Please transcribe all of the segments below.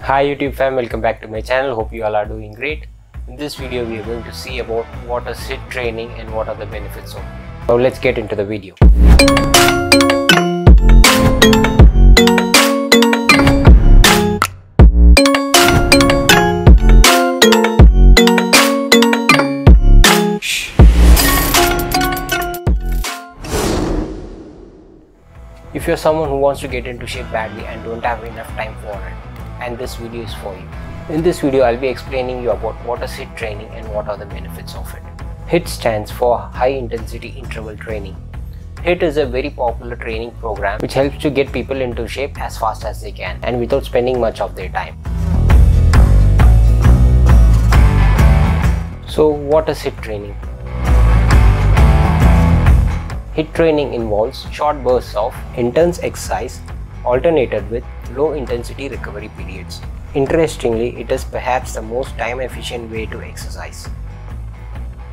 Hi YouTube fam, welcome back to my channel. Hope you all are doing great. In this video we are going to see about what is HIIT training and what are the benefits of it. So let's get into the video. If you're someone who wants to get into shape badly and don't have enough time for it, and this video is for you. In this video, I'll be explaining you about what is HIIT training and what are the benefits of it. HIIT stands for High Intensity Interval Training. HIIT is a very popular training program which helps to get people into shape as fast as they can and without spending much of their time. So what is HIIT training? HIIT training involves short bursts of intense exercise alternated with low intensity recovery periods. Interestingly, it is perhaps the most time efficient way to exercise.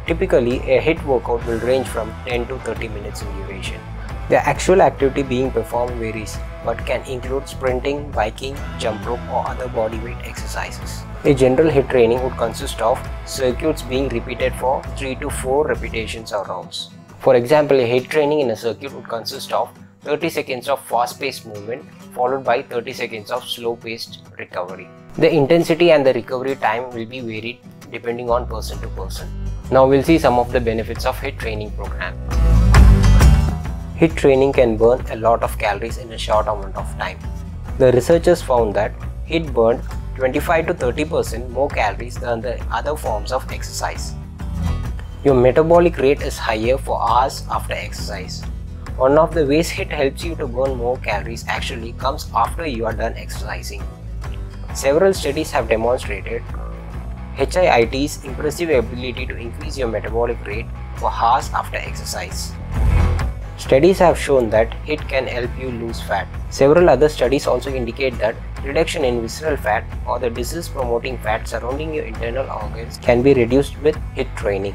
Typically, a HIIT workout will range from 10 to 30 minutes in duration. The actual activity being performed varies but can include sprinting, biking, jump rope or other bodyweight exercises. A general HIIT training would consist of circuits being repeated for 3 to 4 repetitions or rounds. For example, a HIIT training in a circuit would consist of 30 seconds of fast-paced movement followed by 30 seconds of slow-paced recovery. The intensity and the recovery time will be varied depending on person to person. Now we'll see some of the benefits of HIIT training program. HIIT training can burn a lot of calories in a short amount of time. The researchers found that HIIT burned 25 to 30% more calories than the other forms of exercise. Your metabolic rate is higher for hours after exercise. One of the ways HIIT helps you to burn more calories actually comes after you are done exercising. Several studies have demonstrated HIIT's impressive ability to increase your metabolic rate for hours after exercise. Studies have shown that HIIT can help you lose fat. Several other studies also indicate that reduction in visceral fat or the disease-promoting fat surrounding your internal organs can be reduced with HIIT training.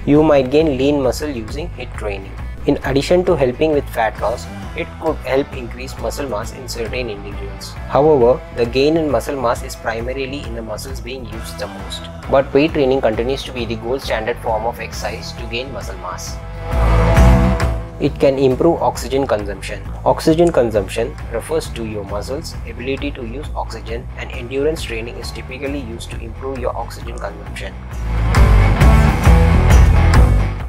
You might gain lean muscle using HIIT training. In addition to helping with fat loss, it could help increase muscle mass in certain individuals. However, the gain in muscle mass is primarily in the muscles being used the most. But weight training continues to be the gold standard form of exercise to gain muscle mass. It can improve oxygen consumption. Oxygen consumption refers to your muscles' ability to use oxygen, and endurance training is typically used to improve your oxygen consumption.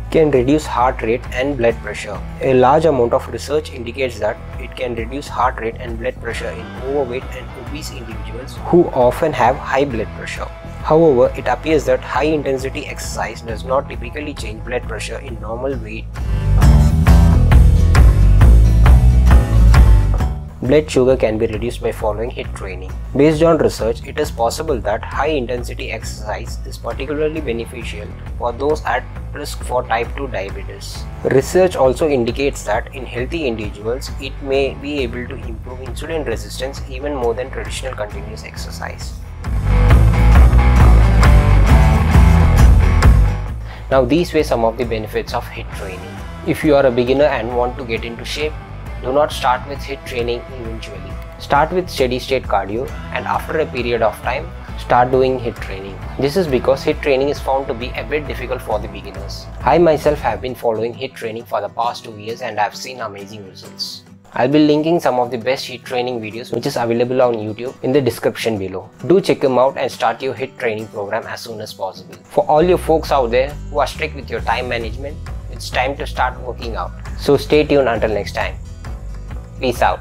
Can reduce heart rate and blood pressure. A large amount of research indicates that it can reduce heart rate and blood pressure in overweight and obese individuals who often have high blood pressure. However, it appears that high intensity exercise does not typically change blood pressure in normal weight. Blood sugar can be reduced by following HIIT training. Based on research, it is possible that high-intensity exercise is particularly beneficial for those at risk for type 2 diabetes. Research also indicates that in healthy individuals, it may be able to improve insulin resistance even more than traditional continuous exercise. Now these were some of the benefits of HIIT training. If you are a beginner and want to get into shape, do not start with HIIT training eventually. Start with steady state cardio and after a period of time, start doing HIIT training. This is because HIIT training is found to be a bit difficult for the beginners. I myself have been following HIIT training for the past 2 years and have seen amazing results. I'll be linking some of the best HIIT training videos which is available on YouTube in the description below. Do check them out and start your HIIT training program as soon as possible. For all you folks out there who are strict with your time management, it's time to start working out. So stay tuned until next time. Peace out.